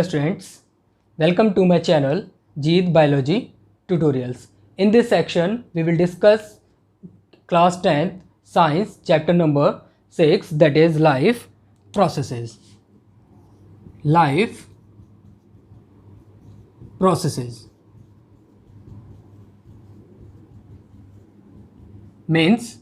Hello students, welcome to my channel Jeet Biology Tutorials. In this section, we will discuss class 10th science chapter number 6, that is life processes. Life processes means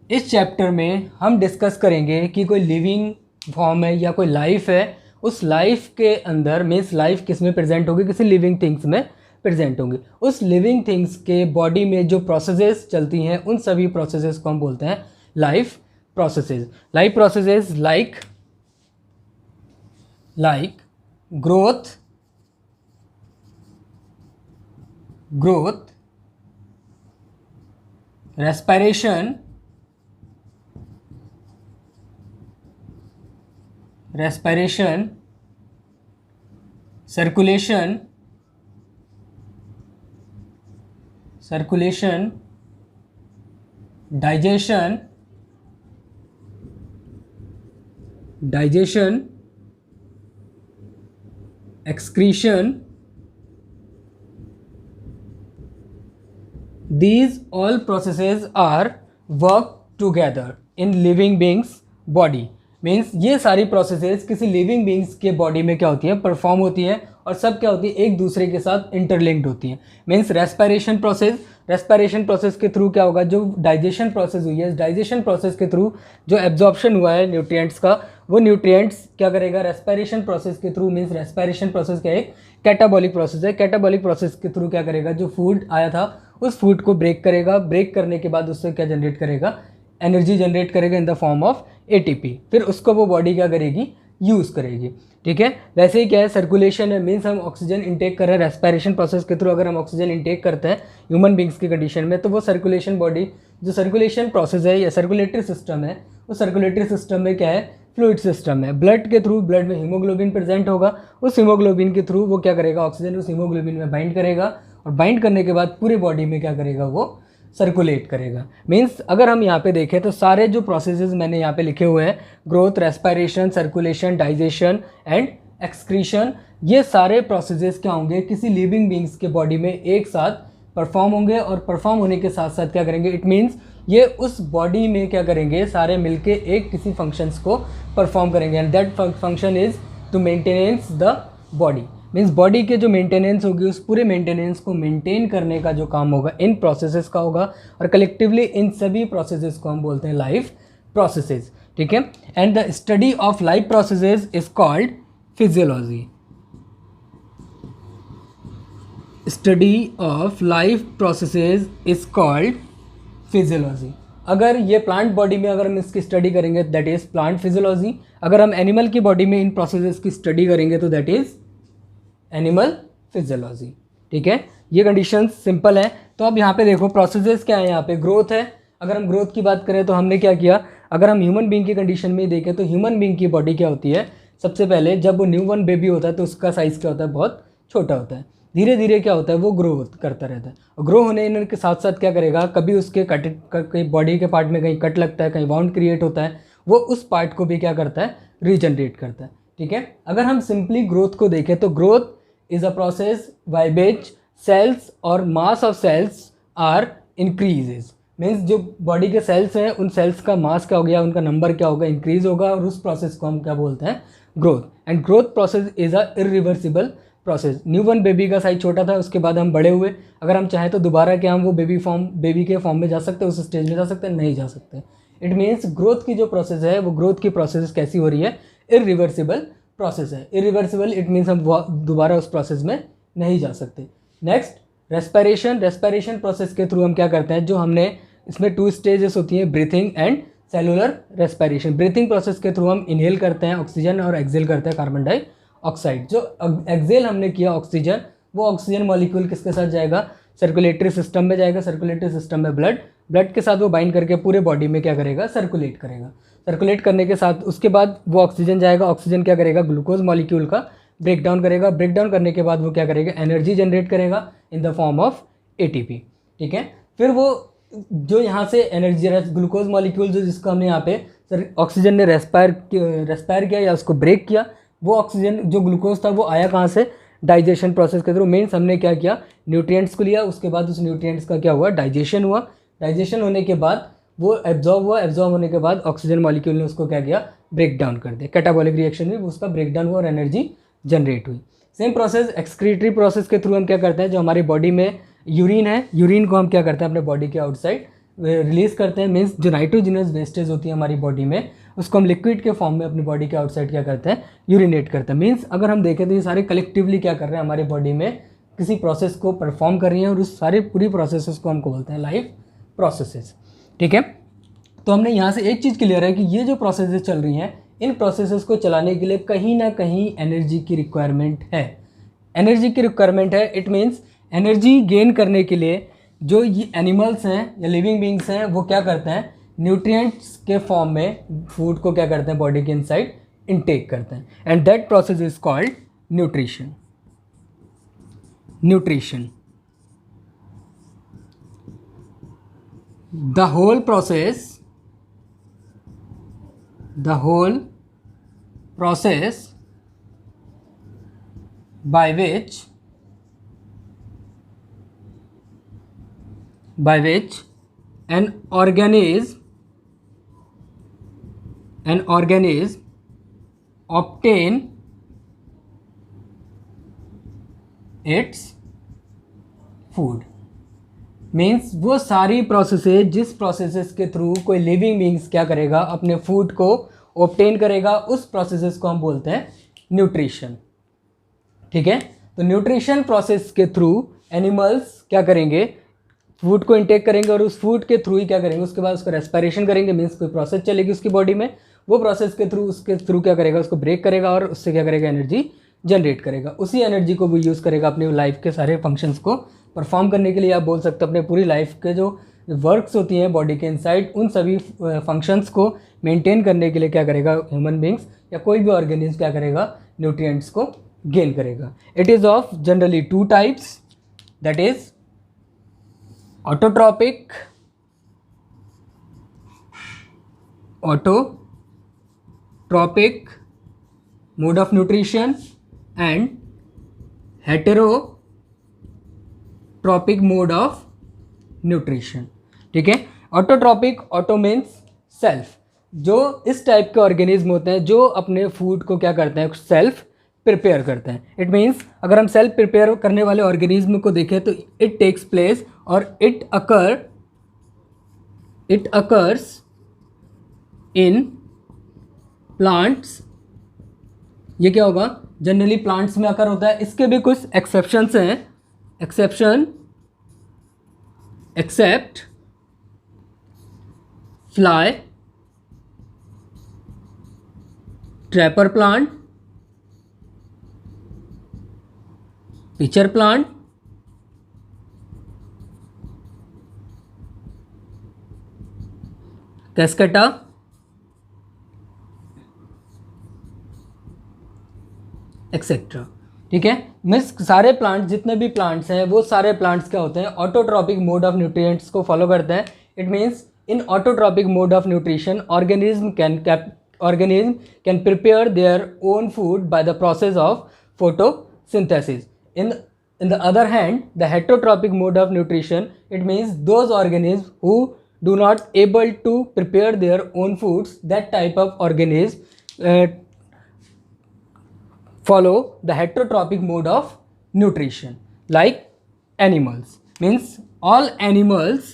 इस chapter में हम discuss करेंगे कि कोई living form है या कोई life है, उस लाइफ के अंदर मीन्स लाइफ किस में प्रेजेंट होगी, किसी लिविंग थिंग्स में प्रेजेंट होंगी। उस लिविंग थिंग्स के बॉडी में जो प्रोसेसेस चलती हैं उन सभी प्रोसेसेस को हम बोलते हैं life processes. Life processes like growth, respiration, circulation, digestion, excretion, these all processes are work together in living beings body। Means ये सारी प्रोसेसेस किसी लिविंग बींग्स के बॉडी में क्या होती है, परफॉर्म होती है और सब क्या होती है, एक दूसरे के साथ इंटरलिंक्ड होती है। मीन्स रेस्पिरेशन प्रोसेस के थ्रू क्या होगा, जो डाइजेशन प्रोसेस हुई है, डाइजेशन प्रोसेस के थ्रू जो एब्जॉर्प्शन हुआ है न्यूट्रिएंट्स का, वो न्यूट्रिएंट्स क्या करेगा, रेस्पिरेशन प्रोसेस के थ्रू। मीन्स रेस्पिरेशन प्रोसेस क्या एक कैटाबॉलिक प्रोसेस है। कैटाबॉलिक प्रोसेस के थ्रू क्या करेगा, जो फूड आया था उस फूड को ब्रेक करेगा, ब्रेक करने के बाद उससे क्या जनरेट करेगा, एनर्जी जनरेट करेगा in the form of ATP. फिर उसको वो बॉडी क्या करेगी, यूज़ करेगी। ठीक है, वैसे ही क्या है, सर्कुलेशन है। मीन्स हम ऑक्सीजन इंटेक कर रहे हैं रेस्पिरेशन प्रोसेस के थ्रू। अगर हम ऑक्सीजन इंटेक करते हैं ह्यूमन बींग्स की कंडीशन में, तो वो सर्कुलेशन बॉडी जो सर्कुलेशन प्रोसेस है या सर्कुलेटरी सिस्टम है, वो सर्कुलेटरी सिस्टम में क्या है, फ्लूइड सिस्टम है। ब्लड के थ्रू, ब्लड में हीमोग्लोबिन प्रेजेंट होगा, उस हीमोग्लोबिन के थ्रू वो क्या करेगा, ऑक्सीजन उस हीमोग्लोबिन में बाइंड करेगा और बाइंड करने के बाद पूरे बॉडी में क्या करेगा, वो सर्कुलेट करेगा। मीन्स अगर हम यहाँ पे देखें तो सारे जो प्रोसेसेस मैंने यहाँ पे लिखे हुए हैं, growth, respiration, circulation, digestion and excretion, ये सारे प्रोसेसेस क्या होंगे, किसी लिविंग बींग्स के बॉडी में एक साथ परफॉर्म होंगे और परफॉर्म होने के साथ साथ क्या करेंगे, इट मीन्स ये उस बॉडी में क्या करेंगे, सारे मिलके एक किसी फंक्शंस को परफॉर्म करेंगे and that function is to maintenance the body. Means body के जो मेंटेनेंस होगी, उस पूरे मेंटेनेंस को मेंटेन करने का जो काम होगा इन प्रोसेसेस का होगा, और कलेक्टिवली इन सभी प्रोसेसेस को हम बोलते हैं लाइफ प्रोसेसेस। ठीक है, and the study of life processes is called physiology. Study of life processes is called physiology. अगर ये प्लांट बॉडी में अगर हम इसकी स्टडी करेंगे दैट इज प्लांट फिजियोलॉजी। अगर हम एनिमल की बॉडी में इन प्रोसेसेस की स्टडी करेंगे तो दैट इज एनिमल फिजियोलॉजी। ठीक है, ये कंडीशंस सिंपल है। तो अब यहाँ पे देखो प्रोसेसेस क्या है, यहाँ पे ग्रोथ है। अगर हम ग्रोथ की बात करें तो हमने क्या किया, अगर हम ह्यूमन बींग की कंडीशन में देखें तो ह्यूमन बींग की बॉडी क्या होती है, सबसे पहले जब वो न्यू बॉर्न बेबी होता है तो उसका साइज़ क्या होता है, बहुत छोटा होता है। धीरे धीरे क्या होता है, वो ग्रो करता रहता है और ग्रो होने के साथ साथ क्या करेगा, कभी उसके कहीं बॉडी के पार्ट में कहीं कट लगता है, कहीं वाउंड क्रिएट होता है, वो उस पार्ट को भी क्या करता है, रीजनरेट करता है। ठीक है, अगर हम सिंपली ग्रोथ को देखें तो growth is a process by which cells और mass of cells are increases। Means जो बॉडी के सेल्स हैं उन सेल्स का मास क्या हो गया, उनका नंबर क्या होगा, इंक्रीज होगा, और उस प्रोसेस को हम क्या बोलते हैं, growth. And growth process is a irreversible process. Newborn baby का साइज छोटा था, उसके बाद हम बड़े हुए, अगर हम चाहें तो दोबारा क्या हम वो बेबी के फॉर्म में जा सकते हैं, उस स्टेज में जा सकते हैं, नहीं जा सकते। इट मीन्स ग्रोथ की जो प्रोसेस है वो ग्रोथ की प्रोसेस कैसी हो रही है, इरिवर्सिबल प्रोसेस है। इरिवर्सिबल इट मीन्स हम दोबारा उस प्रोसेस में नहीं जा सकते। नेक्स्ट रेस्पिरेशन प्रोसेस के थ्रू हम क्या करते हैं, जो हमने इसमें 2 स्टेजेस होती हैं, breathing and cellular respiration. Breathing process के थ्रू हम इनहेल करते हैं ऑक्सीजन और एक्सेल करते हैं कार्बन डाइऑक्साइड। जो एक्सेल हमने किया ऑक्सीजन, वो ऑक्सीजन मॉलिक्यूल किसके साथ जाएगा, सर्कुलेटरी सिस्टम में जाएगा। सर्कुलेटरी सिस्टम में ब्लड के साथ वो बाइंड करके पूरे बॉडी में क्या करेगा, सर्कुलेट करेगा। सर्कुलेट करने के साथ उसके बाद वो ऑक्सीजन जाएगा, ऑक्सीजन क्या करेगा, ग्लूकोज मॉलिक्यूल का ब्रेक डाउन करेगा। ब्रेक डाउन करने के बाद वो क्या करेगा, एनर्जी जनरेट करेगा in the form of ATP. ठीक है, फिर वो जो यहाँ से एनर्जी ग्लूकोज मॉलिक्यूल जो जिसको हमने यहाँ पे ऑक्सीजन ने रेस्पायर किया या उसको ब्रेक किया, वो ऑक्सीजन जो ग्लूकोज था वो आया कहाँ से, डाइजेशन प्रोसेस के थ्रू। मीन्स हमने क्या किया, न्यूट्रिएंट्स को लिया, उसके बाद उस न्यूट्रिएंट्स का क्या हुआ, डाइजेशन हुआ, डाइजेशन होने के बाद वो एब्जॉर्ब हुआ, एब्जॉर्ब होने के बाद ऑक्सीजन मॉलिक्यूल ने उसको क्या किया, ब्रेक डाउन कर दिया, कैटाबॉलिक रिएक्शन में उसका ब्रेक डाउन हुआ और एनर्जी जनरेट हुई। सेम प्रोसेस एक्सक्रीटरी प्रोसेस के थ्रू हम क्या करते हैं, जो हमारी बॉडी में यूरिन है, यूरिन को हम क्या करते हैं अपने बॉडी के आउटसाइड रिलीज़ करते हैं। मीन्स जो नाइट्रोजिनस वेस्टेज होती है हमारी बॉडी में, उसको हम लिक्विड के फॉर्म में अपनी बॉडी के आउटसाइड क्या करते हैं, यूरिनेट करते हैं। मीन्स अगर हम देखें तो ये सारे कलेक्टिवली क्या कर रहे हैं, हमारे बॉडी में किसी प्रोसेस को परफॉर्म कर रही हैं और उस सारी पूरी प्रोसेसेस को हमको बोलते हैं लाइफ प्रोसेसेस। ठीक है, तो हमने यहाँ से एक चीज़ क्लियर है कि ये जो प्रोसेसेस चल रही हैं, इन प्रोसेसेस को चलाने के लिए कहीं ना कहीं एनर्जी की रिक्वायरमेंट है, एनर्जी की रिक्वायरमेंट है। इट मीन्स एनर्जी गेन करने के लिए जो ये एनिमल्स हैं या लिविंग बींग्स हैं वो क्या करते हैं, न्यूट्रिएंट्स के फॉर्म में फूड को क्या करते हैं, बॉडी के इनसाइड इनटेक करते हैं, and that process is called nutrition. Nutrition, the whole process by which an organism obtain its food। Means वो सारी प्रोसेसेस जिस प्रोसेसेस के थ्रू कोई लिविंग बींग्स क्या करेगा, अपने फूड को ऑब्टेन करेगा, उस प्रोसेसेस को हम बोलते हैं न्यूट्रिशन। ठीक है, तो न्यूट्रिशन प्रोसेस के थ्रू एनिमल्स क्या करेंगे, फूड को इंटेक करेंगे और उस फूड के थ्रू ही क्या करेंगे, उसके बाद उसको रेस्पिरेशन करेंगे। मीन्स कोई प्रोसेस चलेगी उसकी बॉडी में, वो प्रोसेस के थ्रू उसके थ्रू क्या करेगा, उसको ब्रेक करेगा और उससे क्या करेगा, एनर्जी जनरेट करेगा। उसी एनर्जी को वो यूज़ करेगा अपनी लाइफ के सारे फंक्शंस को परफॉर्म करने के लिए। आप बोल सकते हो अपने पूरी लाइफ के जो वर्क्स होती हैं बॉडी के इनसाइड, उन सभी फंक्शंस को मेंटेन करने के लिए क्या करेगा, ह्यूमन बींग्स या कोई भी ऑर्गेनिज्म क्या करेगा, न्यूट्रिएंट्स को गेन करेगा। It is of generally two types, that is autotrophic mode of nutrition and heterotrophic mode of nutrition. ठीक है, ऑटोट्रॉपिक, ऑटो मीन्स सेल्फ, जो इस टाइप के ऑर्गेनिज्म होते हैं जो अपने फूड को क्या करते हैं, सेल्फ प्रिपेयर करते हैं। इट मीन्स अगर हम सेल्फ प्रिपेयर करने वाले ऑर्गेनिज्म को देखें तो इट टेक्स प्लेस और इट अकर्स इन प्लांट्स। ये क्या होगा, जनरली प्लांट्स में अकर होता है। इसके भी कुछ एक्सेप्शंस हैं, except fly, trapper plant, pitcher plant, Cuscuta, etcetera. ठीक है, मीन्स सारे प्लांट्स, जितने भी प्लांट्स हैं वो सारे प्लांट्स क्या होते हैं, ऑटोट्रॉपिक मोड ऑफ न्यूट्रिएंट्स को फॉलो करते हैं। It means in autotrophic mode of nutrition organism can prepare their own food by the process of photosynthesis. In the other hand, the heterotropic mode of nutrition, it means those organisms who do not able to prepare their own foods, that type of organism follow the heterotropic mode of nutrition, like animals. Means all animals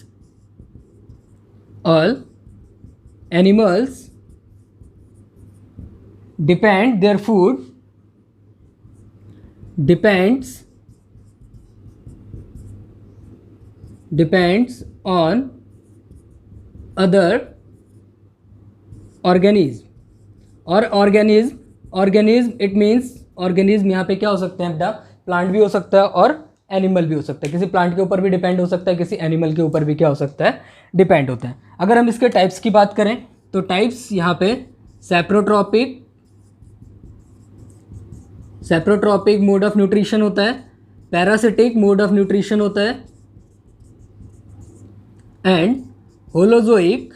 depend, their food depends on other organism। और organism it means organism यहाँ पे क्या हो सकते हैं बेटा, plant भी हो सकता है और एनिमल भी हो सकता है। किसी प्लांट के ऊपर भी डिपेंड हो सकता है, किसी एनिमल के ऊपर भी क्या हो सकता है, डिपेंड होता है। अगर हम इसके टाइप्स की बात करें तो टाइप्स यहाँ पे सेप्रोट्रॉपिक मोड ऑफ न्यूट्रिशन होता है, पैरासिटिक मोड ऑफ न्यूट्रिशन होता है, and holozoic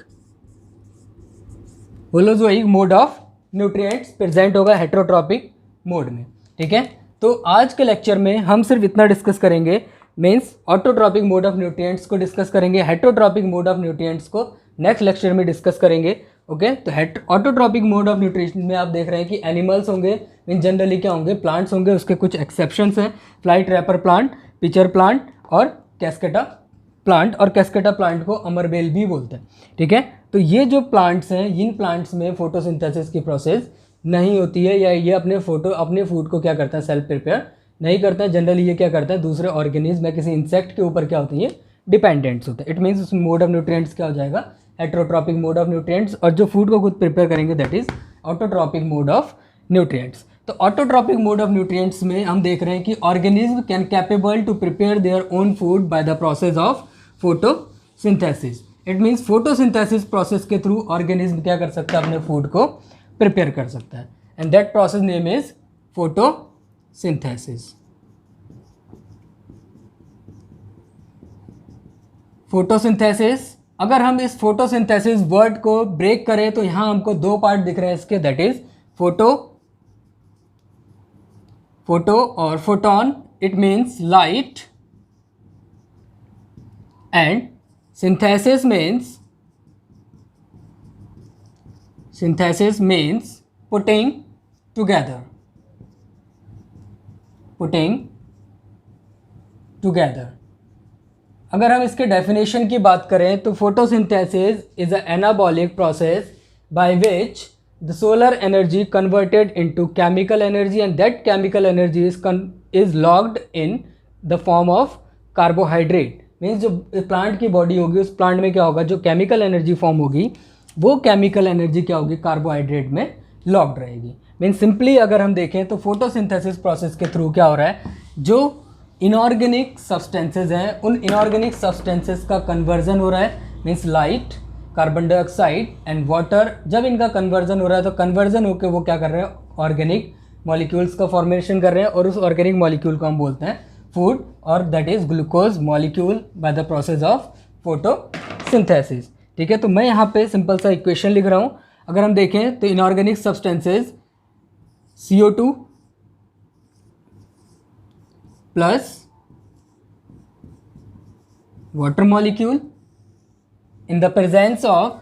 mode of nutrients present होगा हेटेरोट्रॉपिक मोड में। ठीक है, तो आज के लेक्चर में हम सिर्फ इतना डिस्कस करेंगे, means autotrophic mode of nutrients को डिस्कस करेंगे, हेटरोट्रॉपिक मोड ऑफ न्यूट्रिएंट्स को नेक्स्ट लेक्चर में डिस्कस करेंगे। ओके, तो ऑटोट्रॉपिक मोड ऑफ न्यूट्रिशन में आप देख रहे हैं कि एनिमल्स होंगे, मीन जनरली क्या होंगे, प्लांट्स होंगे, उसके कुछ एक्सेप्शंस हैं, fly trapper plant, pitcher plant और कैस्केटा प्लांट, और कैस्केटा प्लांट को अमरबेल भी बोलते हैं। ठीक है, तो ये जो प्लांट्स हैं, इन प्लांट्स में फोटोसिंथेसिस की प्रोसेस नहीं होती है, या ये अपने फूड को क्या करता है, सेल्फ प्रिपेयर नहीं करता है। जनरली ये क्या करता है, दूसरे ऑर्गेनिज्म या किसी इंसेक्ट के ऊपर क्या होती है, डिपेंडेंट्स होते हैं। इट मीन्स उसमें मोड ऑफ न्यूट्रिएंट्स क्या हो जाएगा, हेटरोट्रॉपिक मोड ऑफ न्यूट्रिएंट्स, और जो फूड को खुद प्रिपेयर करेंगे that is autotrophic mode of nutrients. तो ऑटोट्रॉपिक मोड ऑफ न्यूट्रिएंट्स में हम देख रहे हैं कि organism can capable to prepare their own food by the process of photosynthesis. It means photosynthesis process के थ्रू ऑर्गेनिज्म क्या कर सकता है, अपने फूड को प्रिपेयर कर सकता है, and that process name is photosynthesis. Photosynthesis, अगर हम इस फोटोसिंथेसिस वर्ड को ब्रेक करें तो यहां हमको दो पार्ट दिख रहे हैं इसके, दैट इज फोटो और photon, it means light, and synthesis means putting together। अगर हम इसके डेफिनेशन की बात करें तो photosynthesis is a anabolic process by which the solar energy converted into chemical energy, and that chemical energy is locked in the form of carbohydrate. Means जो plant की body होगी, उस प्लांट में क्या होगा, जो केमिकल एनर्जी फॉर्म होगी, वो केमिकल एनर्जी क्या होगी, कार्बोहाइड्रेट में लॉक्ड रहेगी। मीन्स सिंपली अगर हम देखें तो फोटोसिंथेसिस प्रोसेस के थ्रू क्या हो रहा है, जो इनऑर्गेनिक सब्सटेंसेज हैं, उन इनऑर्गेनिक सब्सटेंसेज का कन्वर्जन हो रहा है, means light, carbon dioxide and water. जब इनका कन्वर्जन हो रहा है तो कन्वर्जन होकर वो क्या कर रहे हैं, ऑर्गेनिक मॉलिक्यूल्स का फॉर्मेशन कर रहे हैं, और उस ऑर्गेनिक मॉलिक्यूल को हम बोलते हैं फूड, और that is glucose molecule by the process of photosynthesis. ठीक है, तो मैं यहाँ पे सिंपल सा इक्वेशन लिख रहा हूँ। अगर हम देखें तो inorganic substances CO2 plus water molecule in the presence of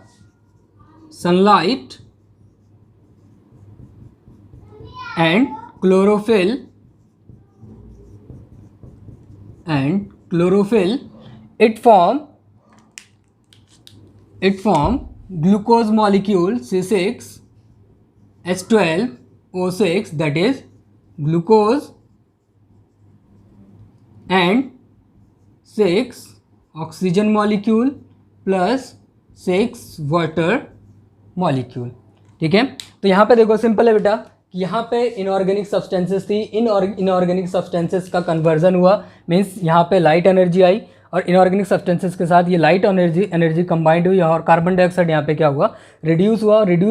sunlight and chlorophyll it form glucose molecule C6H12O6, that is glucose, and 6 oxygen molecule plus 6 water molecule. ठीक है, तो यहाँ पे देखो सिंपल है बेटा, कि यहाँ पे इनऑर्गेनिक सब्सटेंसेस थी, इनऑर्गेनिक सब्सटेंसेस का कन्वर्जन हुआ, मीन्स यहाँ पे लाइट एनर्जी आई, और इनऑर्गेनिक सब्सटेंसेस के साथ ये लाइट एनर्जी कंबाइंड हुई, और कार्बन डाइऑक्साइड यहाँ पे क्या हुआ, रिड्यूस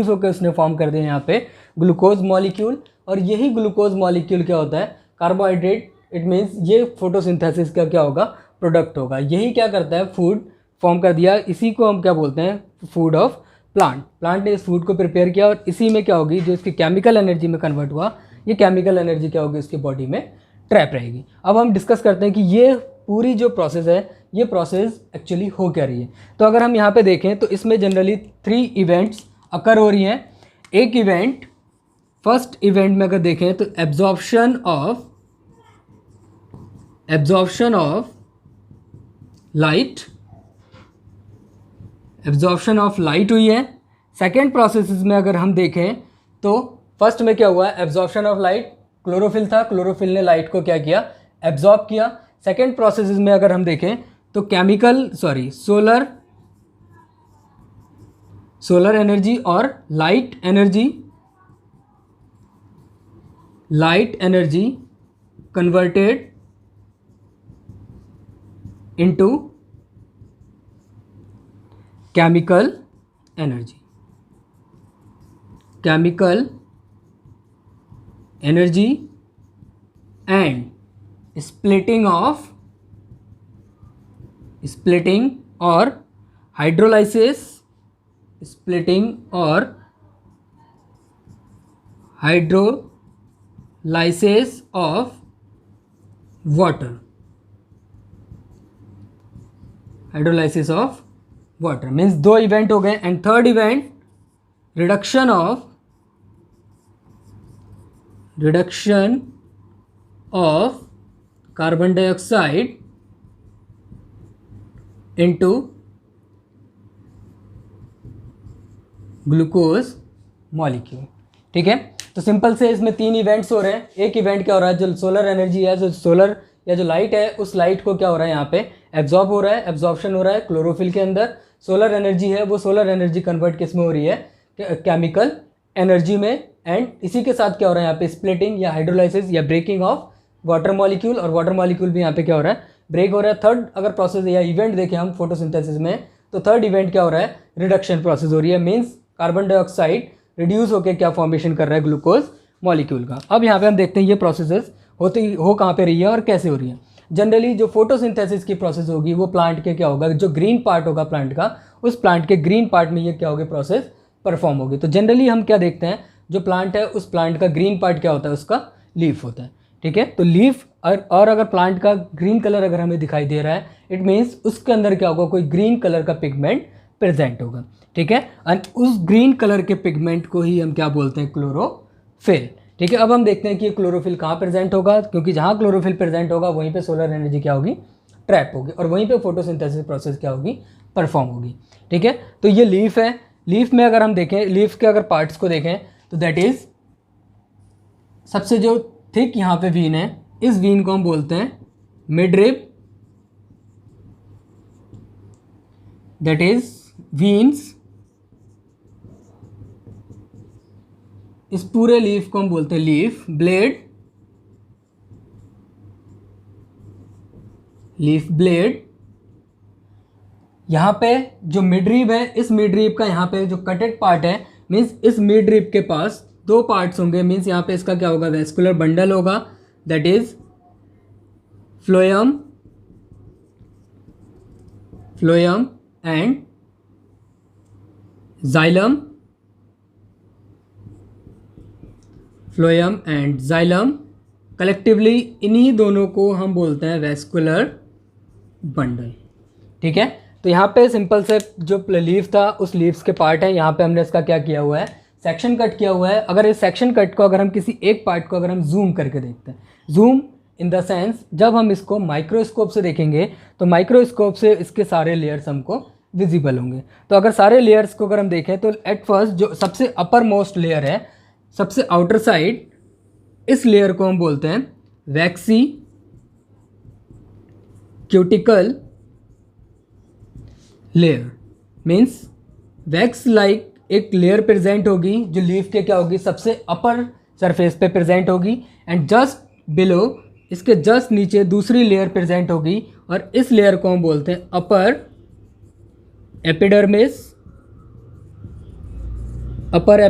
होकर उसने फॉर्म कर दिया यहाँ पे ग्लूकोज मॉलिक्यूल, और यही ग्लूकोज मॉलिक्यूल क्या होता है, कार्बोहाइड्रेट। इट मीन्स ये फोटोसिंथेसिस का क्या होगा, प्रोडक्ट होगा। यही क्या करता है, फूड फॉर्म कर दिया, इसी को हम क्या बोलते हैं, फूड ऑफ प्लांट ने इस फूड को प्रिपेयर किया, और इसी में क्या होगी, जो इसकी केमिकल एनर्जी में कन्वर्ट हुआ, ये केमिकल एनर्जी क्या होगी, उसकी बॉडी में ट्रैप रहेगी। अब हम डिस्कस करते हैं कि ये पूरी जो प्रोसेस है, ये प्रोसेस एक्चुअली हो क्या रही है। तो अगर हम यहाँ पे देखें तो इसमें जनरली 3 इवेंट्स अकर हो रही हैं। एक इवेंट, फर्स्ट इवेंट में अगर देखें तो एब्जॉर्प्शन ऑफ लाइट हुई है। सेकेंड प्रोसेस में अगर हम देखें तो फर्स्ट में क्या हुआ है, एब्जॉर्प्शन ऑफ लाइट, क्लोरोफिल था, क्लोरोफिल ने लाइट को क्या किया, एब्जॉर्ब किया। सेकेंड प्रोसेस में अगर हम देखें तो सोलर एनर्जी और light energy converted into chemical energy and splitting or hydrolysis, lysis of water, hydrolysis of water means दो इवेंट हो गए. And third event reduction of carbon dioxide into glucose molecule. ठीक है, तो सिंपल से इसमें तीन इवेंट्स हो रहे हैं. एक इवेंट क्या हो रहा है, जो सोलर एनर्जी है, जो सोलर या जो लाइट है, उस लाइट को क्या हो रहा है यहाँ पे एब्जॉर्ब हो रहा है, एब्जॉर्प्शन हो रहा है क्लोरोफिल के अंदर. सोलर एनर्जी है, वो सोलर एनर्जी कन्वर्ट किस में हो रही है, केमिकल एनर्जी में. एंड इसी के साथ क्या हो रहा है यहाँ पे स्प्लिटिंग या हाइड्रोलाइसिस या ब्रेकिंग ऑफ वाटर मॉलिक्यूल, और वाटर मॉलिक्यूल भी यहाँ पे क्या हो रहा है, ब्रेक हो रहा है. थर्ड अगर प्रोसेस या इवेंट देखें हम फोटोसिंथेसिस में, तो थर्ड इवेंट क्या हो रहा है, रिडक्शन प्रोसेस हो रही है. मीन्स कार्बन डाइऑक्साइड रिड्यूस होकर क्या फॉर्मेशन कर रहा है, ग्लूकोज मॉलिक्यूल का. अब यहाँ पे हम देखते हैं ये प्रोसेसेस हो कहाँ पे रही है और कैसे हो रही है. जनरली जो फोटोसिंथेसिस की प्रोसेस होगी वो प्लांट के क्या होगा, जो ग्रीन पार्ट होगा प्लांट का, उस प्लांट के ग्रीन पार्ट में ये क्या होगी, प्रोसेस परफॉर्म होगी. तो जनरली हम क्या देखते हैं, जो प्लांट है उस प्लांट का ग्रीन पार्ट क्या होता है, उसका लीफ होता है. ठीक है, तो लीफ और अगर प्लांट का ग्रीन कलर अगर हमें दिखाई दे रहा है, इट मीन्स उसके अंदर क्या होगा, कोई ग्रीन कलर का पिगमेंट प्रेजेंट होगा. ठीक है, एंड उस ग्रीन कलर के पिगमेंट को ही हम क्या बोलते हैं, क्लोरोफिल. ठीक है, अब हम देखते हैं कि क्लोरोफिल कहाँ प्रेजेंट होगा, क्योंकि जहाँ क्लोरोफिल प्रेजेंट होगा वहीं पे सोलर एनर्जी क्या होगी, ट्रैप होगी, और वहीं पे फोटोसिंथेसिस प्रोसेस क्या होगी, परफॉर्म होगी. ठीक है, तो ये लीफ है. लीफ में अगर हम देखें, लीफ के अगर पार्ट्स को देखें, तो दैट इज सबसे जो थिक यहाँ पे वीन है, इस वीन को हम बोलते हैं mid rib. That is veins. इस पूरे लीफ को हम बोलते हैं लीफ ब्लेड. Leaf blade. यहाँ पे जो मिडरीब है, इस मिडरीब का यहाँ पे जो कटेड पार्ट है, मीन्स इस मिडरीब के पास दो पार्ट्स होंगे. मीन्स यहाँ पे इसका क्या होगा, वेस्कुलर बंडल होगा, that is phloem and xylem. Phloem and xylem collectively इन्हीं दोनों को हम बोलते हैं वेस्कुलर बंडल. ठीक है, तो यहाँ पे सिंपल से जो लीफ था, उस लीव्स के पार्ट है, यहाँ पे हमने इसका क्या किया हुआ है, सेक्शन कट किया हुआ है. अगर इस सेक्शन कट को अगर हम किसी एक पार्ट को अगर हम जूम करके देखते हैं, जूम इन द सेंस जब हम इसको माइक्रोस्कोप से देखेंगे, तो माइक्रोस्कोप से इसके सारे लेयर्स हमको विजिबल होंगे. तो अगर सारे लेयर्स को अगर हम देखें, तो एट फर्स्ट जो सबसे अपर मोस्ट लेयर है, सबसे आउटर साइड, इस लेयर को हम बोलते हैं waxy cuticle layer. Means wax like एक लेयर प्रेजेंट होगी, जो लीफ के क्या होगी, सबसे अपर सरफेस पे प्रेजेंट होगी. एंड जस्ट बिलो, इसके जस्ट नीचे दूसरी लेयर प्रेजेंट होगी, और इस लेयर को हम बोलते हैं अपर एपिडर्मिस. अपर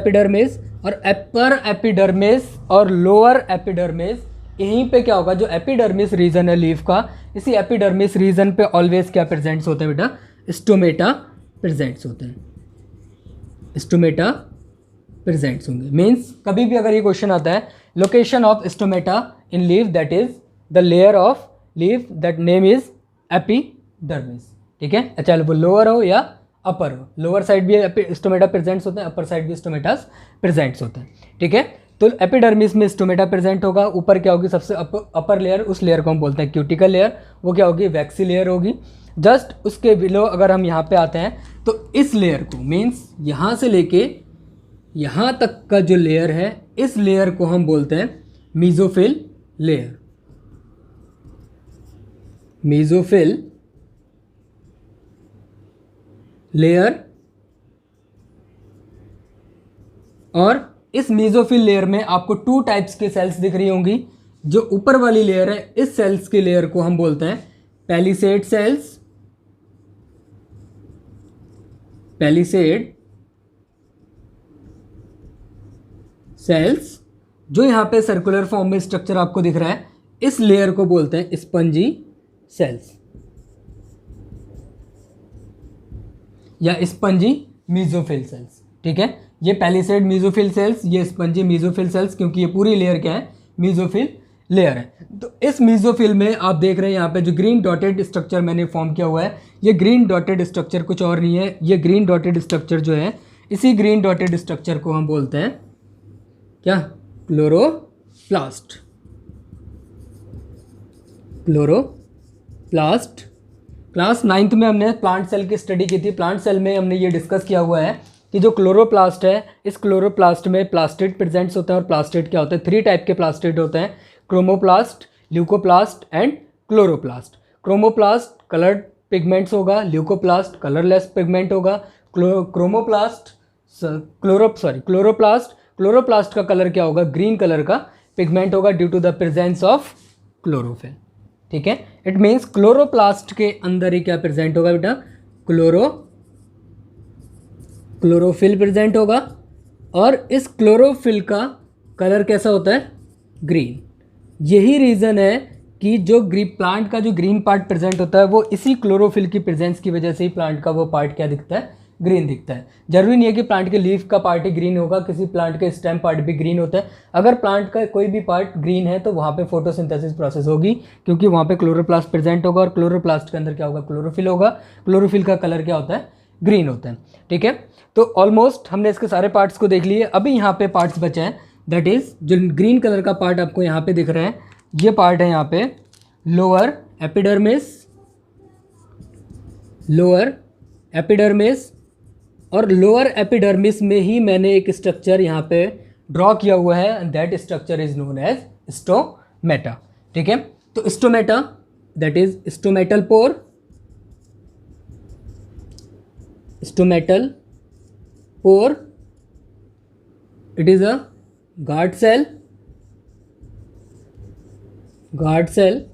एपिडर्मिस और लोअर एपिडर्मिस, यहीं पे क्या होगा, जो एपिडर्मिस रीजन है लीफ का, इसी एपिडर्मिस रीजन पे ऑलवेज क्या प्रेजेंट्स होते हैं बेटा, स्टोमेटा प्रेजेंट्स होते हैं. स्टोमेटा प्रेजेंट्स होंगे. मीन्स कभी भी अगर ये क्वेश्चन आता है, location of stomata in leaf, that is the layer of leaf, that name is epidermis. ठीक है, चाहे वो लोअर हो या अपर हो, लोअर साइड भी स्टोमेटा प्रेजेंट्स होते हैं, अपर साइड भी स्टोमेटास प्रेजेंट्स होते हैं. ठीक है, तो एपिडर्मिस में स्टोमेटा प्रेजेंट होगा. ऊपर क्या होगी, सबसे अपर लेयर, उस लेयर को हम बोलते हैं क्यूटिकल लेयर. वो क्या होगी, वैक्सी लेयर होगी. जस्ट उसके बिलो अगर हम यहाँ पे आते हैं, तो इस लेयर को, मीन्स यहाँ से लेके यहाँ तक का जो लेयर है, इस लेयर को हम बोलते हैं मीजोफिल लेयर. Mesophyll layer. और इस मीजोफिल लेयर में आपको टू टाइप्स के सेल्स दिख रही होंगी. जो ऊपर वाली लेयर है, इस सेल्स के लेयर को हम बोलते हैं पैलिसेड सेल्स. पैलिसेड सेल्स, जो यहाँ पे सर्कुलर फॉर्म में स्ट्रक्चर आपको दिख रहा है, इस लेयर को बोलते हैं स्पंजी सेल्स या स्पंजी मीजोफिल सेल्स. ठीक है, ये पैलिसेड मीजोफिल सेल्स, ये स्पंजी मीजोफिल सेल्स, क्योंकि ये पूरी लेयर क्या है, मीजोफिल लेयर है। तो इस मीजोफिल में आप देख रहे हैं यहाँ पे जो ग्रीन डॉटेड स्ट्रक्चर मैंने फॉर्म किया हुआ है, ये ग्रीन डॉटेड स्ट्रक्चर कुछ और नहीं है, ये ग्रीन डॉटेड स्ट्रक्चर जो है, इसी ग्रीन डॉटेड स्ट्रक्चर को हम बोलते हैं क्या, क्लोरोप्लास्ट। क्लोरोप्लास्ट। क्लास 9th में हमने प्लांट सेल की स्टडी की थी। प्लांट सेल में हमने ये डिस्कस किया हुआ है कि जो क्लोरोप्लास्ट है, इस क्लोरोप्लास्ट में प्लास्टिड प्रेजेंट्स होता है। और प्लास्टिड क्या होता है, 3 टाइप के प्लास्टिड होते हैं, chromoplast, leucoplast and chloroplast. Chromoplast coloured pigments होगा, ल्यूकोप्लास्ट कलरलेस पिगमेंट होगा, क्लोरोप्लास्ट का कलर क्या होगा, ग्रीन कलर का पिगमेंट होगा due to the presence of chlorophyll. ठीक है, इट मीन्स क्लोरोप्लास्ट के अंदर ही क्या प्रेजेंट होगा बेटा, क्लोरोफिल प्रेजेंट होगा। और इस क्लोरोफिल का कलर कैसा होता है, ग्रीन। यही रीज़न है कि जो प्लांट का जो ग्रीन पार्ट प्रेजेंट होता है वो इसी क्लोरोफिल की प्रेजेंस की वजह से ही प्लांट का वो पार्ट क्या दिखता है, ग्रीन दिखता है। जरूरी नहीं है कि प्लांट के लीफ का पार्ट ही ग्रीन होगा, किसी प्लांट के स्टेम पार्ट भी ग्रीन होता है। अगर प्लांट का कोई भी पार्ट ग्रीन है तो वहाँ पे फोटोसिंथेसिस प्रोसेस होगी, क्योंकि वहाँ पे क्लोरोप्लास्ट प्रेजेंट होगा और क्लोरोप्लास्ट के अंदर क्या होगा, क्लोरोफिल होगा। क्लोरोफिल का कलर क्या होता है, ग्रीन होता है। ठीक है, तो ऑलमोस्ट हमने इसके सारे पार्ट्स को देख लिए। अभी यहाँ पे पार्ट्स बचे हैं, दैट इज़ जो ग्रीन कलर का पार्ट आपको यहाँ पे दिख रहा है, ये पार्ट है यहाँ पे लोअर एपिडर्मिस। और लोअर एपिडर्मिस में ही मैंने एक स्ट्रक्चर यहाँ पे ड्रॉ किया हुआ है, and that structure is known as stomata. ठीक है, तो stomata that is stomatal pore, it is a guard cell.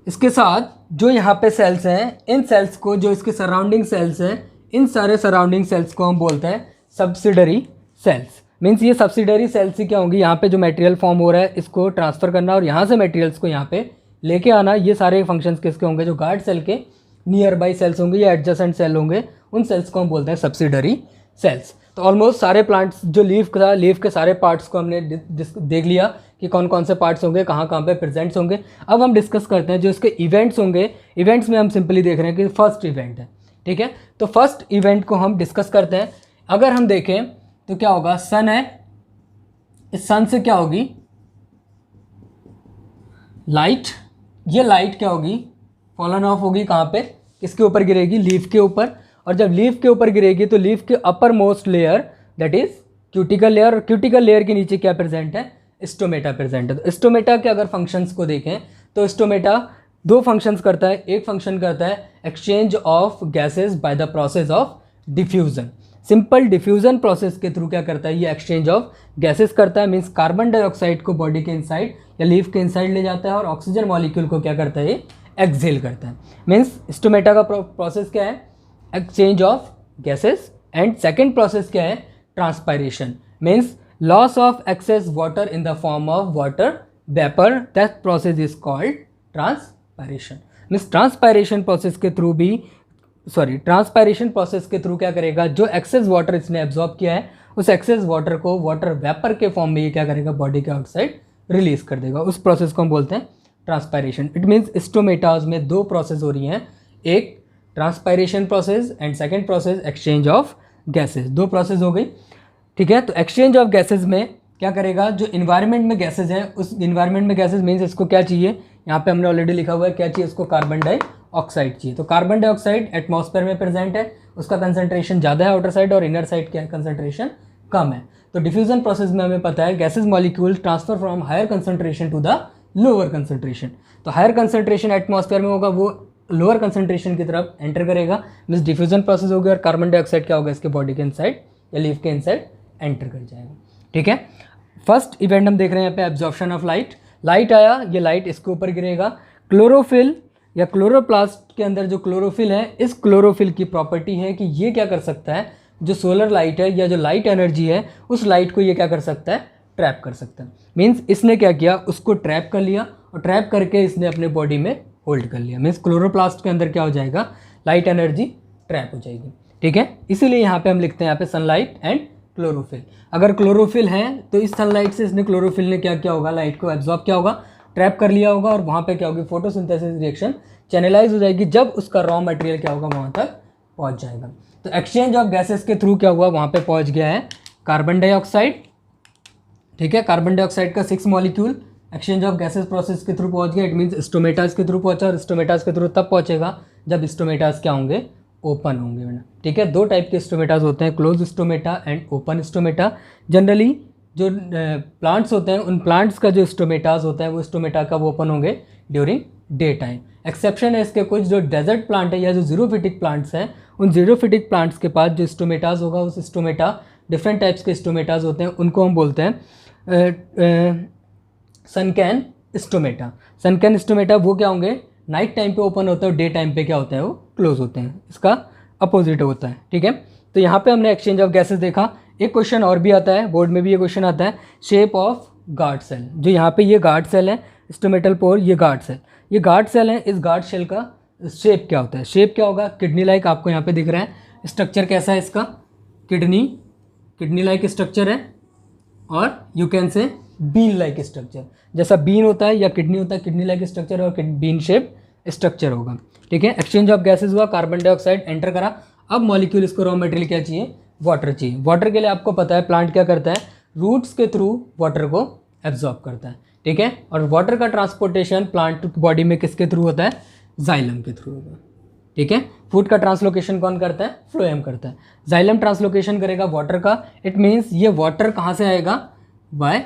इसके साथ जो यहाँ पे सेल्स हैं, इन सेल्स को, जो इसके सराउंडिंग सेल्स हैं, इन सारे सराउंडिंग सेल्स को हम बोलते हैं सब्सिडरी सेल्स। मीन्स ये सब्सिडरी सेल्स ही क्या होंगी, यहाँ पे जो मटेरियल फॉर्म हो रहा है इसको ट्रांसफ़र करना और यहाँ से मटेरियल्स को यहाँ पे लेके आना, ये सारे फंक्शंस किसके होंगे, जो गार्ड सेल के नियर बाई सेल्स होंगे या एडजेसेंट सेल होंगे, उन सेल्स को हम बोलते हैं सब्सिडरी सेल्स। तो ऑलमोस्ट सारे प्लांट्स, जो लीफ के सारे पार्ट्स को हमने देख लिया कि कौन कौन से पार्ट्स होंगे, कहाँ कहाँ पे प्रेजेंट्स होंगे। अब हम डिस्कस करते हैं जो इसके इवेंट्स होंगे। इवेंट्स में हम सिंपली देख रहे हैं कि फर्स्ट इवेंट है। ठीक है, तो फर्स्ट इवेंट को हम डिस्कस करते हैं। अगर हम देखें तो क्या होगा, सन है, इस सन से क्या होगी, लाइट। ये लाइट क्या होगी, फॉलन ऑफ होगी, कहाँ पे, किसके ऊपर गिरेगी, लीफ के ऊपर। और जब लीफ के ऊपर गिरेगी तो लीफ के upper most layer that is cuticle layer, और क्यूटिकल लेयर के नीचे क्या प्रेजेंट है, स्टोमेटा प्रेजेंट है। तो स्टोमेटा के अगर फंक्शंस को देखें तो स्टोमेटा 2 फंक्शंस करता है। एक फंक्शन करता है exchange of gases bye the process of diffusion. Simple diffusion process के थ्रू क्या करता है, ये एक्सचेंज ऑफ गैसेस करता है। मीन्स कार्बन डाइऑक्साइड को बॉडी के इनसाइड या लीफ के इनसाइड ले जाता है और ऑक्सीजन मॉलिक्यूल को क्या करता है, ये एक्सहेल करता है। मीन्स स्टोमेटा का प्रोसेस क्या है, exchange of gases. And second process क्या है, transpiration. Means loss of excess water in the form of water vapour, that process is called transpiration. Means transpiration process के थ्रू क्या करेगा, जो एक्सेस वाटर इसने एब्जॉर्ब किया है उस एक्सेस वाटर को वाटर वेपर के फॉर्म में ये क्या करेगा, बॉडी के आउटसाइड रिलीज कर देगा। उस प्रोसेस को हम बोलते हैं ट्रांसपायरेशन। इट मीन्स स्टोमेटाज में 2 प्रोसेस हो रही हैं, एक transpiration process and second process exchange of gases. 2 process हो गई। ठीक है, तो एक्सचेंज ऑफ गैसेस में क्या करेगा, जो इन्वायरमेंट में गैसेज हैं, उस इन्वायरमेंट में गैसेज मीन्स इसको क्या चाहिए, यहाँ पे हमने ऑलरेडी लिखा हुआ है क्या चाहिए, इसको कार्बन डाइऑक्साइड चाहिए। तो कार्बन डाइऑक्साइड एटमॉस्फेयर में प्रेजेंट है, उसका कंसंट्रेशन ज़्यादा है आउटर साइड, और इनर साइड क्या है, कंसंट्रेशन कम है। तो डिफ्यूजन प्रोसेस में हमें पता है gases molecule transfer from higher concentration to the lower concentration. तो हायर कंसंट्रेशन एटमॉस्फेयर में होगा, वो लोअर कंसंट्रेशन की तरफ एंटर करेगा, मीन्स डिफ्यूजन प्रोसेस हो गया, और कार्बन डाइऑक्साइड क्या होगा, इसके बॉडी के इनसाइड या लीफ के इनसाइड एंटर कर जाएगा। ठीक है, फर्स्ट इवेंट हम देख रहे हैं यहाँ पे एब्जॉर्प्शन ऑफ लाइट। लाइट आया, ये लाइट इसके ऊपर गिरेगा। क्लोरोफिल या क्लोरोप्लास्ट के अंदर जो क्लोरोफिल है, इस क्लोरोफिल की प्रॉपर्टी है कि ये क्या कर सकता है, जो सोलर लाइट है या जो लाइट एनर्जी है, उस लाइट को ये क्या कर सकता है, ट्रैप कर सकता है। मीन्स इसने क्या किया, उसको ट्रैप कर लिया, और ट्रैप करके इसने अपने बॉडी में होल्ड कर लिया। मीन्स क्लोरोप्लास्ट के अंदर क्या हो जाएगा, लाइट एनर्जी ट्रैप हो जाएगी। ठीक है, इसीलिए यहाँ पे हम लिखते हैं यहाँ पे सनलाइट एंड क्लोरोफिल। अगर क्लोरोफिल है तो इस सनलाइट से इसने क्लोरोफिल ने क्या किया होगा, लाइट को एब्जॉर्ब किया होगा, ट्रैप कर लिया होगा, और वहाँ पे क्या होगी, फोटोसिंथेसिस रिएक्शन चैनलाइज हो जाएगी, जब उसका रॉ मटेरियल क्या होगा, वहाँ तक पहुँच जाएगा। तो एक्सचेंज ऑफ गैसेस के थ्रू क्या हुआ, वहाँ पे पहुँच गया है कार्बन डाइऑक्साइड, ठीक है, कार्बन डाइऑक्साइड का 6 molecule exchange of gases process के थ्रू पहुँच गया। इट मीन्स स्टोमेटास के थ्रू पहुँचा, और स्टोमेटास के थ्रू तब पहुँचेगा जब स्टोमेटास क्या होंगे, ओपन होंगे बेटा, ठीक है। दो टाइप के स्टोमेटास होते हैं, close stomata and open stomata. Generally जो प्लांट्स होते हैं, उन प्लांट्स का जो स्टोमेटास होता है वो स्टोमेटा कब ओपन होंगे, ड्यूरिंग डे टाइम। एक्सेप्शन है इसके कुछ, जो डेजर्ट प्लांट है या जो जीरोफिटिक प्लांट्स हैं, उन जीरोफिटिक प्लांट्स के पास जो स्टोमेटास होगा, उस स्टोमेटा, डिफरेंट टाइप्स के स्टोमेटास होते हैं, उनको हम बोलते हैं सनकैन स्टोमेटा। सनकैन स्टोमेटा वो क्या होंगे, नाइट टाइम पे ओपन होता है, और डे टाइम पे क्या होता है, वो क्लोज होते हैं, इसका अपोजिट होता है, ठीक है। तो यहाँ पे हमने एक्सचेंज ऑफ गैसेस देखा। एक क्वेश्चन और भी आता है, बोर्ड में भी ये क्वेश्चन आता है, शेप ऑफ गार्ड सेल। जो यहाँ पे ये गार्ड सेल है, स्टोमेटल पोर, ये गार्ड सेल, ये गार्ड सेल है, इस गार्ड सेल का शेप क्या होता है, शेप क्या होगा, किडनी लाइक आपको यहाँ पे दिख रहा है। स्ट्रक्चर कैसा है इसका, किडनी लाइक स्ट्रक्चर है, और you can say bean like structure, जैसा बीन होता है या किडनी होता है, किडनी लाइक स्ट्रक्चर और बीन शेप स्ट्रक्चर होगा, ठीक है। एक्सचेंज ऑफ गैसेस हुआ, कार्बन डाइऑक्साइड एंटर करा। अब मॉलिक्यूल, इसको रॉ मटेरियल क्या चाहिए, वाटर चाहिए। वाटर के लिए आपको पता है प्लांट क्या करता है, रूट्स के थ्रू वाटर को एब्जॉर्ब करता है, ठीक है। और वाटर का ट्रांसपोर्टेशन प्लांट बॉडी में किसके थ्रू होता है, जाइलम के थ्रू होगा, ठीक है। फूड का ट्रांसलोकेशन कौन करता है, फ्लोएम करता है। जाइलम ट्रांसलोकेशन करेगा वाटर का। इट मीन्स ये वाटर कहाँ से आएगा, बाय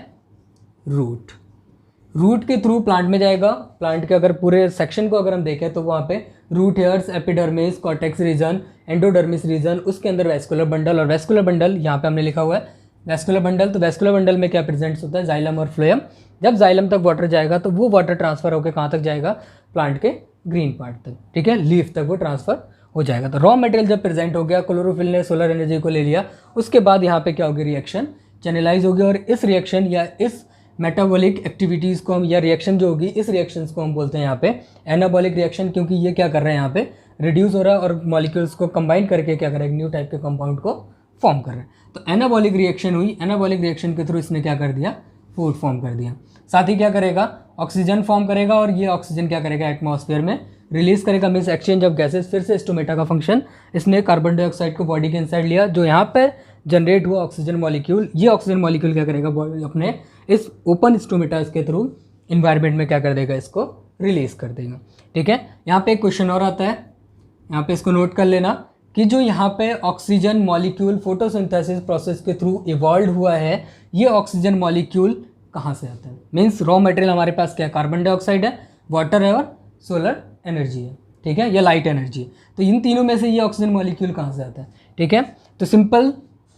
रूट के थ्रू प्लांट में जाएगा। प्लांट के अगर पूरे सेक्शन को अगर हम देखें तो वहाँ पे root hairs, epidermis, cortex region, endodermis region, उसके अंदर वेस्कुलर बंडल, और वेस्कुलर बंडल यहाँ पे हमने लिखा हुआ है वेस्कुलर बंडल। तो वेस्कुलर बंडल में क्या प्रेजेंट्स होता है, जाइलम और फ्लोएम। जब जाइलम तक वाटर जाएगा तो वो वाटर ट्रांसफर होकर कहाँ तक जाएगा, प्लांट के ग्रीन पार्ट तक, ठीक है, लीफ तक वो ट्रांसफर हो जाएगा। तो रॉ मटेरियल जब प्रेजेंट हो गया, क्लोरोफिल ने सोलर एनर्जी को ले लिया, उसके बाद यहाँ पे क्या होगी, रिएक्शन चैनलाइज होगी, और इस रिएक्शन या इस मेटाबॉलिक एक्टिविटीज़ को हम, या रिएक्शन जो होगी, इस रिएक्शंस को हम बोलते हैं यहाँ पे एनाबॉलिक रिएक्शन, क्योंकि ये क्या कर रहे हैं, यहाँ पे रिड्यूस हो रहा है और मॉलिक्यूल्स को कंबाइन करके क्या कर रहा है, एक न्यू टाइप के कंपाउंड को फॉर्म कर रहा है। तो एनाबॉलिक रिएक्शन हुई, एनाबॉलिक रिएक्शन के थ्रू इसने क्या कर दिया, फूड फॉर्म कर दिया। साथ ही क्या करेगा, ऑक्सीजन फॉर्म करेगा, और ये ऑक्सीजन क्या करेगा, एटमॉस्फेयर में रिलीज करेगा। मीन्स एक्सचेंज ऑफ गैसेस, फिर से स्टोमेटा का फंक्शन, इसने कार्बन डाइऑक्साइड को बॉडी के इनसाइड लिया, जो यहाँ पे जनरेट हुआ ऑक्सीजन मॉलिक्यूल, ये ऑक्सीजन मॉलिक्यूल क्या करेगा, अपने इस ओपन स्टोमेटा के थ्रू इन्वायरमेंट में क्या कर देगा, इसको रिलीज कर देगा, ठीक है। यहाँ पे एक क्वेश्चन और आता है, यहाँ पे इसको नोट कर लेना कि जो यहाँ पे ऑक्सीजन मॉलिक्यूल फोटोसिंथेसिस प्रोसेस के थ्रू इवॉल्व हुआ है, ये ऑक्सीजन मॉलिक्यूल कहाँ से आता है। मीन्स रॉ मटेरियल हमारे पास क्या है, कार्बन डाइऑक्साइड है, वाटर है, और सोलर एनर्जी है, ठीक है, या लाइट एनर्जी है। तो इन तीनों में से ये ऑक्सीजन मॉलिक्यूल कहाँ से आता है, ठीक है। तो सिंपल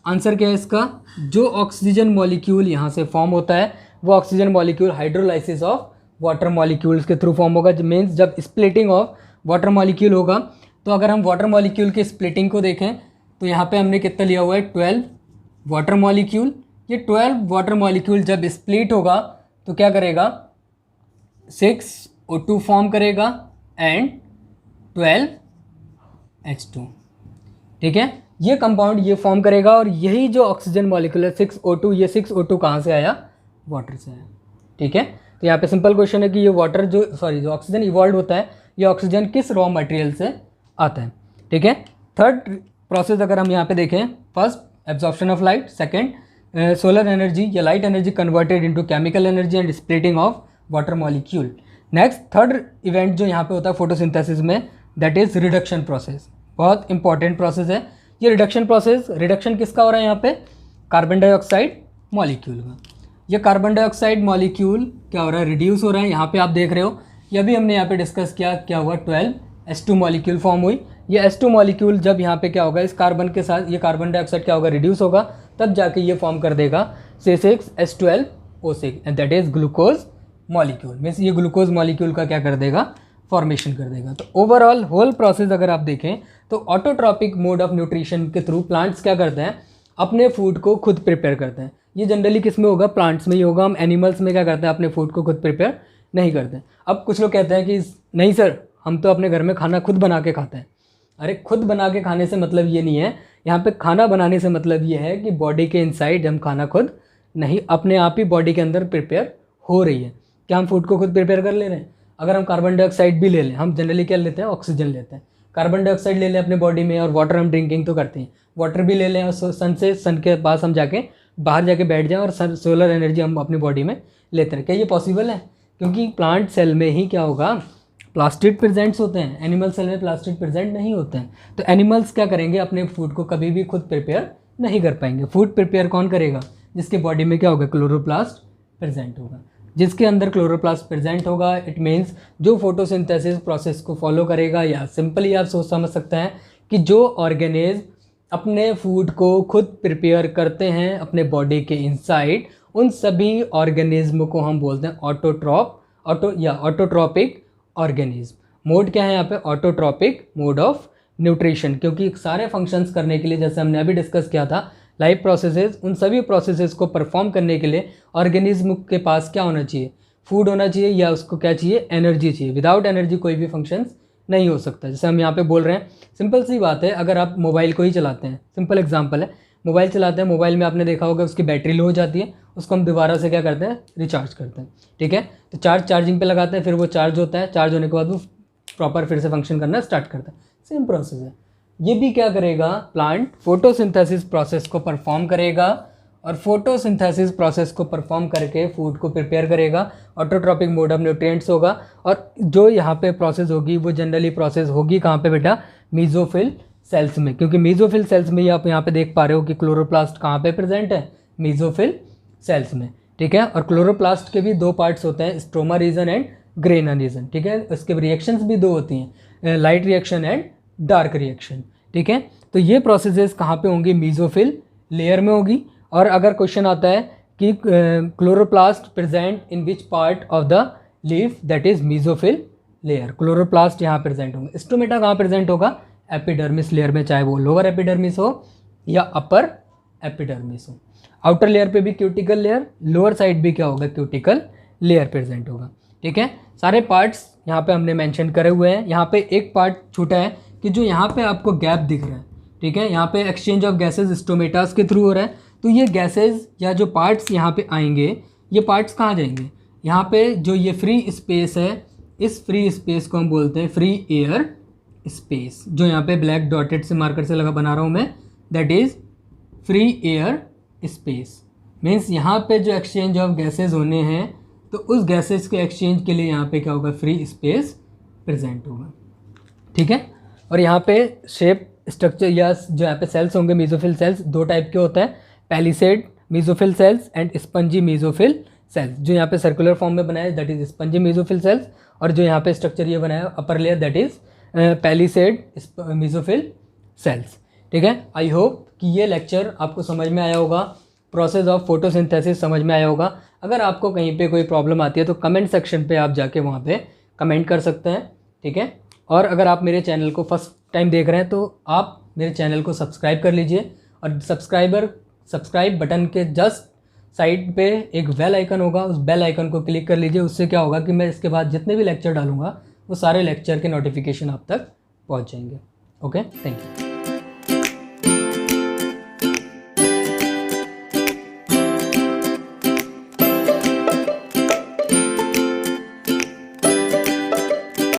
आंसर क्या है इसका, जो ऑक्सीजन मॉलिक्यूल यहाँ से फॉर्म होता है, वो oxygen molecule hydrolysis of water molecules के थ्रू फॉर्म होगा। मीन्स जब स्प्लिटिंग ऑफ वाटर मॉलिक्यूल होगा, तो अगर हम वाटर मॉलिक्यूल के स्प्लिटिंग को देखें तो यहाँ पे हमने कितना लिया हुआ है, 12 वाटर मॉलिक्यूल। ये 12 वाटर मॉलिक्यूल जब स्प्लिट होगा तो क्या करेगा, 6O2 फॉर्म करेगा एंड 12H2, ठीक है। ये कंपाउंड ये फॉर्म करेगा, और यही जो ऑक्सीजन मॉलिक्यूल है 6O2, ये 6O2 कहाँ से आया, वाटर से आया, ठीक है। तो यहाँ पे सिंपल क्वेश्चन है कि ये वाटर जो जो ऑक्सीजन इवॉल्व होता है, ये ऑक्सीजन किस रॉ मटेरियल से आता है, ठीक है। थर्ड प्रोसेस अगर हम यहाँ पे देखें, first absorption of light, second solar energy या light energy converted into chemical energy and splitting of water molecule. Next third event जो यहाँ पे होता है फोटोसिंथेसिस में, दैट इज रिडक्शन प्रोसेस। बहुत इंपॉर्टेंट प्रोसेस है ये रिडक्शन प्रोसेस। रिडक्शन किसका हो रहा है यहाँ पे, कार्बन डाइऑक्साइड मॉलिक्यूल का। ये कार्बन डाइऑक्साइड मॉलिक्यूल क्या हो रहा है, रिड्यूस हो रहा है। यहाँ पे आप देख रहे हो, ये भी हमने यहाँ पे डिस्कस किया, क्या हुआ, 12H2 मॉलिक्यूल फॉर्म हुई। ये H2 मॉलिक्यूल जब यहाँ पे क्या होगा, इस कार्बन के साथ ये कार्बन डाइऑक्साइड क्या होगा, रिड्यूस होगा, तब जाके ये फॉर्म कर देगा C6H12O6 and that is glucose molecule. Means ये ग्लूकोज मॉलिक्यूल का क्या कर देगा, फॉर्मेशन कर देगा। तो ओवरऑल होल प्रोसेस अगर आप देखें तो ऑटोट्रॉपिक मोड ऑफ न्यूट्रिशन के थ्रू प्लांट्स क्या करते हैं, अपने फूड को खुद प्रिपेयर करते हैं। ये जनरली किस में होगा, प्लांट्स में ही होगा। हम एनिमल्स में क्या करते हैं, अपने फूड को खुद प्रिपेयर नहीं करते। अब कुछ लोग कहते हैं कि नहीं सर, हम तो अपने घर में खाना खुद बना के खाते हैं। अरे खुद बना के खाने से मतलब ये नहीं है यहाँ पे खाना बनाने से मतलब ये है कि बॉडी के इनसाइड हम खाना खुद नहीं, अपने आप ही बॉडी के अंदर प्रिपेयर हो रही है। क्या हम फूड को खुद प्रिपेयर कर ले रहे हैं? अगर हम कार्बन डाइऑक्साइड भी ले लें, हम जनरली क्या लेते हैं, ऑक्सीजन लेते हैं, कार्बन डाइऑक्साइड ले लें अपने बॉडी में, और वाटर हम ड्रिंकिंग तो करते हैं, वाटर भी ले लें और सन के पास हम जाके बाहर जाके बैठ जाएं और सोलर एनर्जी हम अपनी बॉडी में लेते हैं। क्या ये पॉसिबल है? क्योंकि प्लांट सेल में ही क्या होगा, प्लास्टिड प्रेजेंट्स होते हैं, एनिमल सेल में प्लास्टिड प्रेजेंट नहीं होते हैं। तो एनिमल्स क्या करेंगे, अपने फूड को कभी भी खुद प्रिपेयर नहीं कर पाएंगे। फूड प्रिपेयर कौन करेगा? जिसके बॉडी में क्या होगा, क्लोरोप्लास्ट प्रेजेंट होगा। जिसके अंदर क्लोरोप्लास्ट प्रेजेंट होगा, इट मीन्स जो फोटोसिंथेसिस प्रोसेस को फॉलो करेगा, या सिंपली आप सोच समझ सकते हैं कि जो ऑर्गेनिज्म अपने फूड को खुद प्रिपेयर करते हैं अपने बॉडी के इनसाइड, उन सभी ऑर्गेनिज्म को हम बोलते हैं ऑटोट्रॉपिक ऑर्गेनिज्म। मोड क्या है यहाँ पे, ऑटोट्रॉपिक मोड ऑफ न्यूट्रिशन। क्योंकि सारे फंक्शंस करने के लिए, जैसे हमने अभी डिस्कस किया था, लाइफ प्रोसेसेस, उन सभी प्रोसेसेस को परफॉर्म करने के लिए ऑर्गेनिज्म के पास क्या होना चाहिए, फूड होना चाहिए, या उसको क्या चाहिए, एनर्जी चाहिए। विदाउट एनर्जी कोई भी फंक्शंस नहीं हो सकता। जैसे हम यहाँ पे बोल रहे हैं, सिंपल सी बात है, अगर आप मोबाइल को ही चलाते हैं, सिंपल एग्जांपल है, मोबाइल चलाते हैं, मोबाइल में आपने देखा होगा उसकी बैटरी लो हो जाती है, उसको हम दोबारा से क्या करते हैं, रिचार्ज करते हैं, ठीक है। तो चार्जिंग पे लगाते हैं, फिर वो चार्ज होता है, चार्ज होने के बाद वो प्रॉपर फिर से फंक्शन करना स्टार्ट करता है। सेम प्रोसेस है, ये भी क्या करेगा, प्लांट फोटोसिंथेसिस प्रोसेस को परफॉर्म करेगा, और फोटोसिंथेसिस प्रोसेस को परफॉर्म करके फूड को प्रिपेयर करेगा। ऑटोट्रॉपिक मोड ऑफ न्यूट्रिएंट्स होगा, और जो यहाँ पे प्रोसेस होगी वो जनरली प्रोसेस होगी कहाँ पे बेटा, मीजोफिल सेल्स में। क्योंकि मीजोफिल सेल्स में ही आप यहाँ पे देख पा रहे हो कि क्लोरोप्लास्ट कहाँ पे प्रेजेंट है, मीजोफिल सेल्स में, ठीक है। और क्लोरोप्लास्ट के भी दो पार्ट्स होते हैं, stroma region and grana region, ठीक है। इसके रिएक्शंस भी दो होती हैं, light reaction and dark reaction, ठीक है। तो ये प्रोसेसेस कहाँ पे होंगी, मीजोफिल लेयर में होगी। और अगर क्वेश्चन आता है कि chloroplast present in which part of the leaf, that is mesophyll layer, chloroplast यहाँ प्रेजेंट होंगे। स्टोमेटा कहाँ प्रेजेंट होगा, एपिडर्मिस लेयर में, चाहे वो लोअर एपिडर्मिस हो या अपर एपिडर्मिस हो। आउटर लेयर पे भी क्यूटिकल लेयर, लोअर साइड भी क्या होगा, क्यूटिकल लेयर प्रेजेंट होगा, ठीक है। सारे पार्ट्स यहाँ पे हमने मेंशन करे हुए हैं। यहाँ पे एक पार्ट छूटा है कि जो यहाँ पे आपको गैप दिख रहा है, ठीक है, यहाँ पे एक्सचेंज ऑफ गैसेज स्टोमेटास के थ्रू हो रहा है। तो ये गैसेज या जो पार्ट्स यहाँ पे आएंगे, ये पार्ट्स कहाँ जाएंगे, यहाँ पे जो ये फ्री स्पेस है, इस फ्री स्पेस को हम बोलते हैं फ्री एयर स्पेस, जो यहाँ पे ब्लैक डॉटेड से मार्कर से लगा बना रहा हूँ मैं, that is free air space. Means यहाँ पे जो एक्सचेंज ऑफ गैसेज होने हैं, तो उस गैसेज के एक्सचेंज के लिए यहाँ पे क्या होगा, फ्री स्पेस प्रेजेंट होगा, ठीक है। और यहाँ पे शेप स्ट्रक्चर या जो यहाँ पे सेल्स होंगे, मीजोफिल सेल्स दो टाइप के होते हैं, palisade mesophyll cells and spongy mesophyll cells. जो यहाँ पे सर्कुलर फॉर्म में बनाया है that is spongy mesophyll cells, और जो यहाँ पे स्ट्रक्चर ये बनाया है upper layer, that is palisade mesophyll cells, ठीक है। आई होप कि ये लेक्चर आपको समझ में आया होगा, प्रोसेस ऑफ फोटोसिंथेसिस समझ में आया होगा। अगर आपको कहीं पे कोई प्रॉब्लम आती है तो कमेंट सेक्शन पे आप जाके वहाँ पे कमेंट कर सकते हैं, ठीक है। और अगर आप मेरे चैनल को फर्स्ट टाइम देख रहे हैं तो आप मेरे चैनल को सब्सक्राइब कर लीजिए, और सब्सक्राइब बटन के जस्ट साइड पे एक बेल आइकन होगा, उस बेल आइकन को क्लिक कर लीजिए। उससे क्या होगा कि मैं इसके बाद जितने भी लेक्चर डालूंगा वो सारे लेक्चर के नोटिफिकेशन आप तक पहुंच जाएंगे। Okay, thank you.